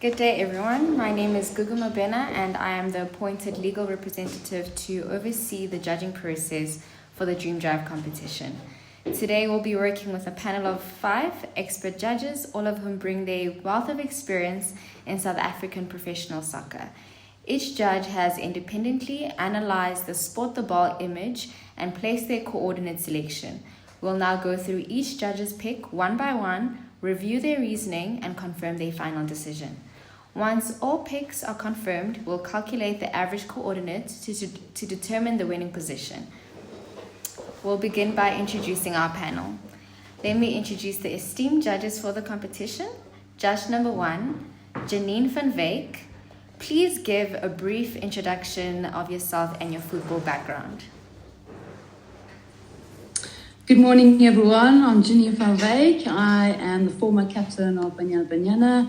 Good day, everyone. My name is Gugu Mabena, and I am the appointed legal representative to oversee the judging process for the Dream Drive competition. Today, we'll be working with a panel of 5 expert judges, all of whom bring their wealth of experience in South African professional soccer. Each judge has independently analyzed the Sport the Ball image and placed their coordinate selection. We'll now go through each judge's pick one by one, review their reasoning, and confirm their final decision. Once all picks are confirmed, we'll calculate the average coordinates to determine the winning position. We'll begin by introducing our panel. Let me introduce the esteemed judges for the competition. Judge number 1, Janine van Wyk. Please give a brief introduction of yourself and your football background. Good morning, everyone. I'm Janine van Wyk. I am the former captain of Banyana Banyana,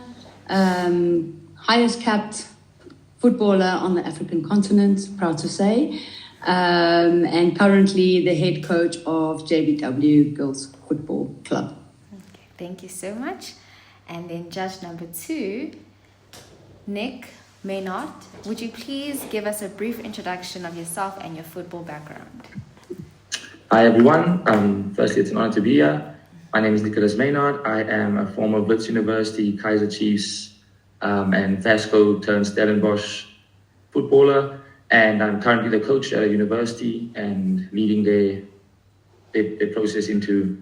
highest capped footballer on the African continent, proud to say, and currently the head coach of JBW Girls Football Club. Okay, thank you so much. And then judge number 2, Mynhardt. Would you please give us a brief introduction of yourself and your football background? Hi everyone, firstly it's an honor to be here. My name is Mynhardt. I am a former Wits University, Kaizer Chiefs and Vasco turned Stellenbosch footballer, and I'm currently the coach at a university and leading their process into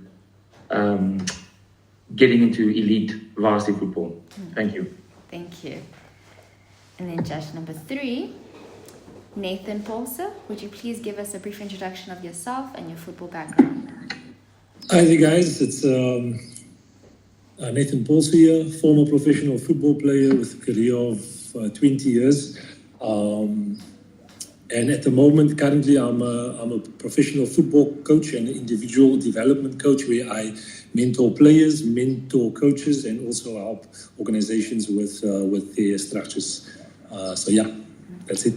getting into elite varsity football. Thank you. Thank you. And then judge number 3, Paulse. Would you please give us a brief introduction of yourself and your football background? Hi there, guys. It's Paulse here, former professional football player with a career of 20 years. And at the moment, currently, I'm a professional football coach and individual development coach where I mentor players, mentor coaches, and also help organizations with their structures. So yeah, that's it.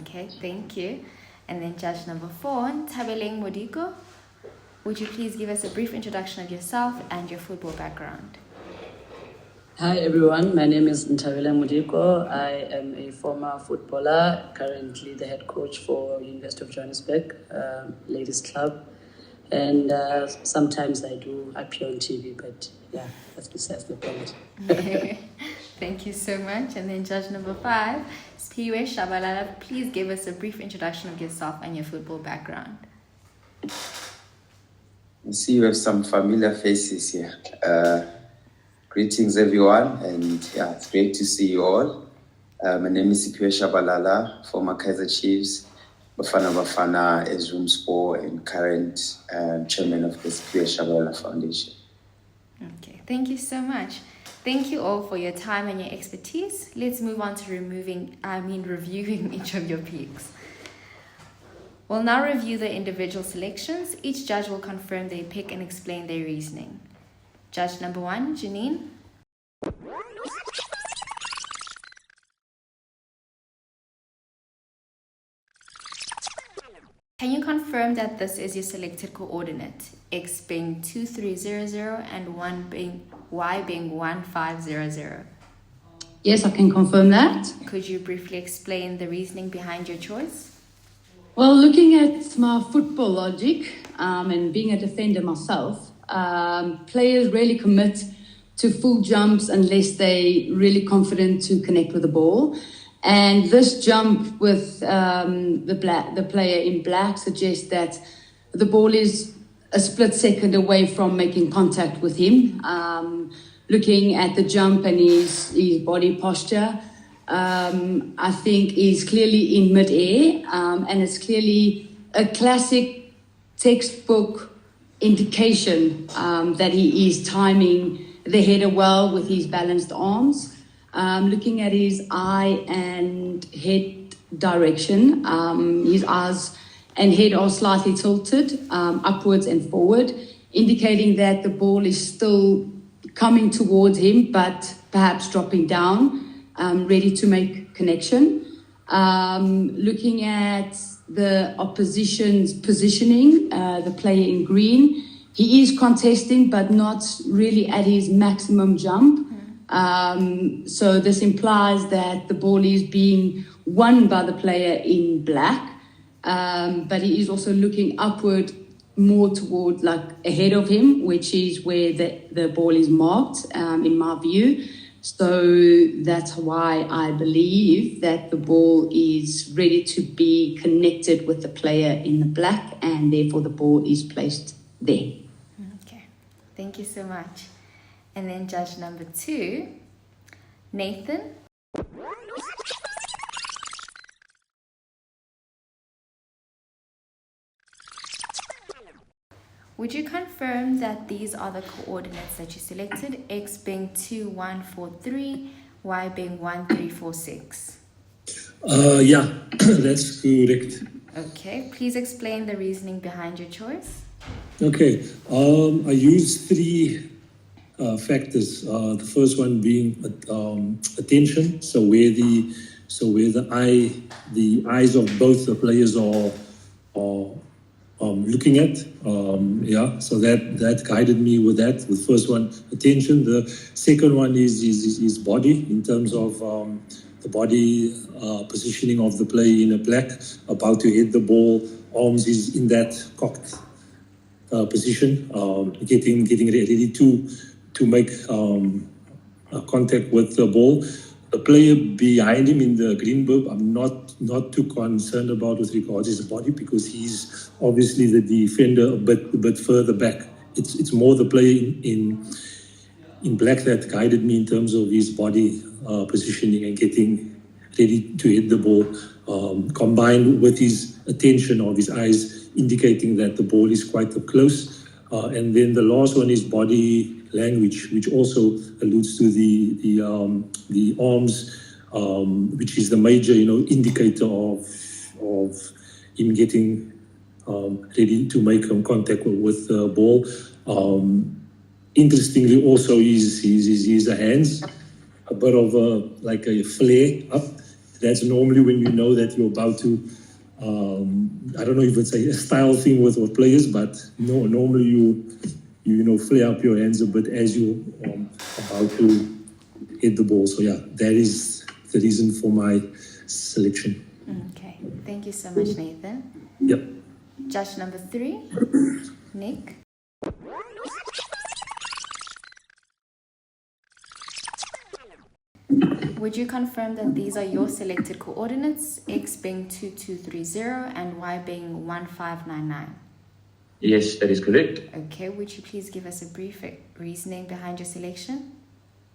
Okay, thank you. And then judge number 4, Nthabeleng Modiko. Would you please give us a brief introduction of yourself and your football background? Hi everyone, my name is Nthabeleng Modiko. I am a former footballer, currently the head coach for University of Johannesburg, ladies club. And sometimes I appear on TV, but yeah, that's besides the point. Thank you so much. And then judge number 5, Siphiwe Tshabalala. Please give us a brief introduction of yourself and your football background. I see you have some familiar faces here. Greetings everyone, and yeah, it's great to see you all. My name is Siphiwe Tshabalala, former Kaizer Chiefs, Bafana as room sport, and current chairman of the Siphiwe Tshabalala Foundation. Okay, thank you so much. Thank you all for your time and your expertise. Let's move on to reviewing each of your picks. We'll now review the individual selections. Each judge will confirm their pick and explain their reasoning. Judge number 1, Janine. Can you confirm that this is your selected coordinate, X being 2300 and Y being 1500? Yes, I can confirm that. Could you briefly explain the reasoning behind your choice? Well, looking at my football logic and being a defender myself, players rarely commit to full jumps unless they're really confident to connect with the ball. And this jump with the player in black suggests that the ball is a split second away from making contact with him. Looking at the jump and his body posture, I think he's clearly in mid-air, and it's clearly a classic textbook indication that he is timing the header well with his balanced arms. Looking at his eye and head direction, his eyes and head are slightly tilted upwards and forward, indicating that the ball is still coming towards him, but perhaps dropping down, ready to make connection. Looking at the opposition's positioning, the player in green, he is contesting, but not really at his maximum jump. So this implies that the ball is being won by the player in black, but he is also looking upward more toward like ahead of him, which is where the ball is marked, in my view. So that's why I believe that the ball is ready to be connected with the player in the black, and therefore the ball is placed there. Okay, thank you so much. And then judge number 2, Nathan. Would you confirm that these are the coordinates that you selected, X being 2143, Y being 1346? Yeah, that's correct. Okay, please explain the reasoning behind your choice. Okay, I used 3 factors. The first one being attention, so where the eyes of both the players are looking at. So that guided me with that. The first one, attention. The second one is body, in terms of the body positioning of the player in a black, about to hit the ball. Arms is in that cocked position, getting ready to make contact with the ball. The player behind him in the green bib, I'm not too concerned about with regards to his body, because he's obviously the defender a bit further back. It's more the player in black that guided me in terms of his body positioning and getting ready to hit the ball, combined with his attention of his eyes indicating that the ball is quite up close. And then the last one is body language, which also alludes to the arms, which is the major indicator of him getting ready to make contact with the ball. Interestingly, also his hands, a bit of a flare up. That's normally when you know that you're about to, I don't know if it's a style thing with players, but no, normally you flare up your hands a bit as you're about to hit the ball. So yeah, that is the reason for my selection. Okay, thank you so much, Nathan. Yep. Judge number 3, Nick. Would you confirm that these are your selected coordinates, X being 2230 and Y being 1599? Yes, that is correct. Okay, would you please give us a brief reasoning behind your selection?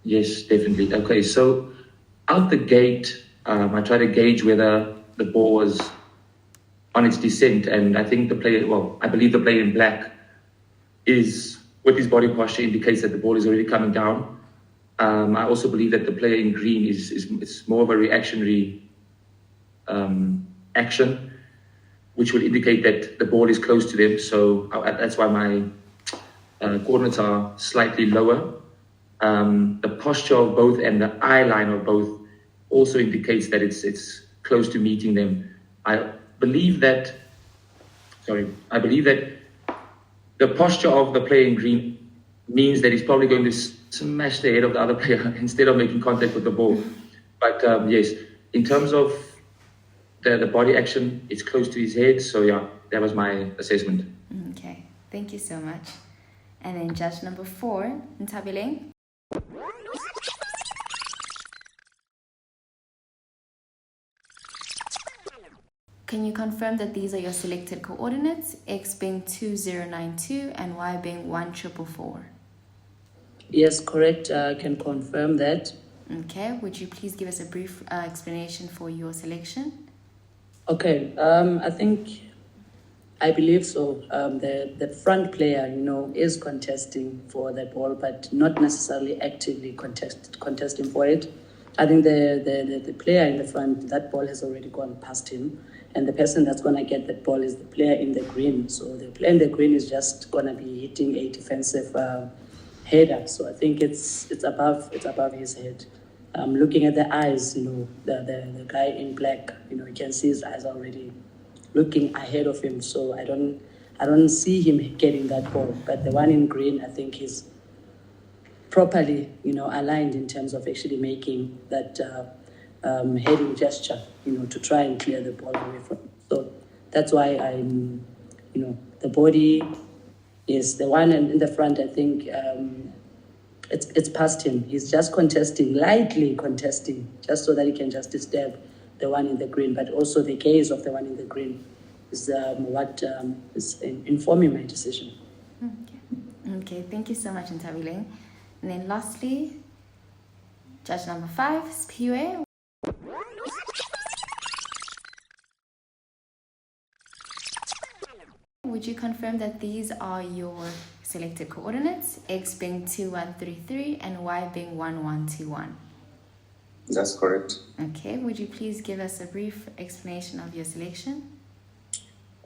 Yes, definitely. Okay, so out the gate, I tried to gauge whether the ball was on its descent, and I think I believe the player in black is, with his body posture, indicates that the ball is already coming down. I also believe that the player in green is more of a reactionary action, which will indicate that the ball is close to them. So that's why my coordinates are slightly lower. The posture of both and the eye line of both also indicates that it's close to meeting them. I believe that the posture of the player in green means that he's probably going to smash the head of the other player instead of making contact with the ball. But yes, in terms of the body action, it's close to his head. So yeah, that was my assessment. Okay, thank you so much. And then judge number 4, Nthabeleng. Can you confirm that these are your selected coordinates, X being 2092 and Y being 1444? Yes, correct. I can confirm that. Okay, would you please give us a brief explanation for your selection? Okay, I believe so. The front player, is contesting for that ball, but not necessarily actively contesting for it. I think the player in the front, that ball has already gone past him, and the person that's going to get that ball is the player in the green. So the player in the green is just going to be hitting a defensive header. So I think it's above his head. Looking at the eyes, the guy in black, you can see his eyes already looking ahead of him. So I don't see him getting that ball. But the one in green, I think he's properly, aligned in terms of actually making that heading gesture, to try and clear the ball away from. So that's why the body is the one in the front. I think it's past him. He's just lightly contesting, just so that he can just disturb the one in the green. But also the gaze of the one in the green is what is informing my decision. Okay, thank you so much, Nthabeleng. And then lastly, judge number 5, Siphiwe. Would you confirm that these are your selected coordinates, X being 2133 and Y being 1121? That's correct. Okay, would you please give us a brief explanation of your selection?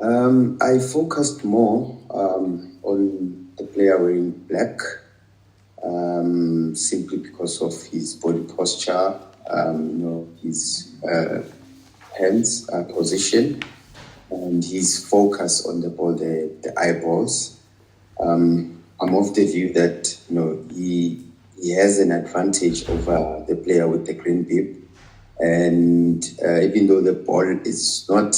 I focused more on the player wearing black, simply because of his body posture, his hands position, and his focus on the ball, the eyeballs. I'm of the view that he has an advantage over the player with the green bib. And even though the ball is not,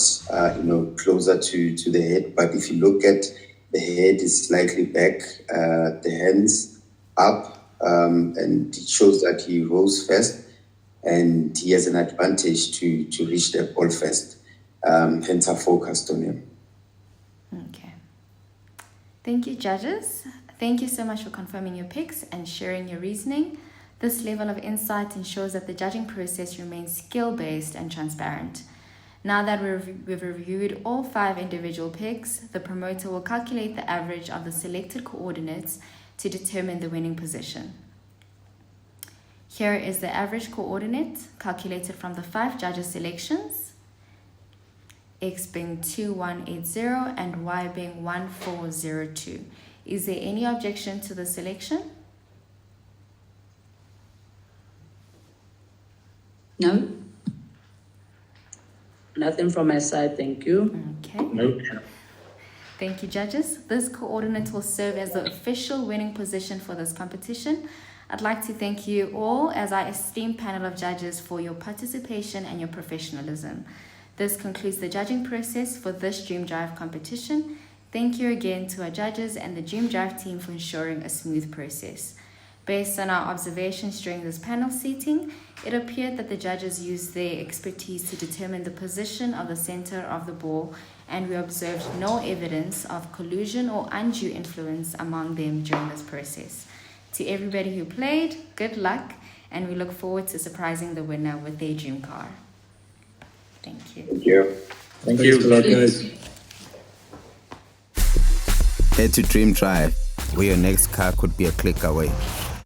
closer to the head, but if you look at the head is slightly back, the hands up, and it shows that he rose first, and he has an advantage to reach the ball first. Hence, I focused on him. Okay. Thank you, judges. Thank you so much for confirming your picks and sharing your reasoning. This level of insight ensures that the judging process remains skill-based and transparent. Now that we've reviewed all 5 individual picks, the promoter will calculate the average of the selected coordinates to determine the winning position. Here is the average coordinate calculated from the 5 judges' selections, X being 2180 and Y being 1402. Is there any objection to the selection? No. Nothing from my side, thank you. Okay. No. Thank you, judges. This coordinate will serve as the official winning position for this competition. I'd like to thank you all as our esteemed panel of judges for your participation and your professionalism. This concludes the judging process for this Dream Drive competition. Thank you again to our judges and the Dream Drive team for ensuring a smooth process. Based on our observations during this panel seating, it appeared that the judges used their expertise to determine the position of the center of the ball, and we observed no evidence of collusion or undue influence among them during this process. To everybody who played, good luck, and we look forward to surprising the winner with their dream car. Thank you. Thank you. Thank Thanks you. a lot, guys. Head to Dream Drive, where your next car could be a click away.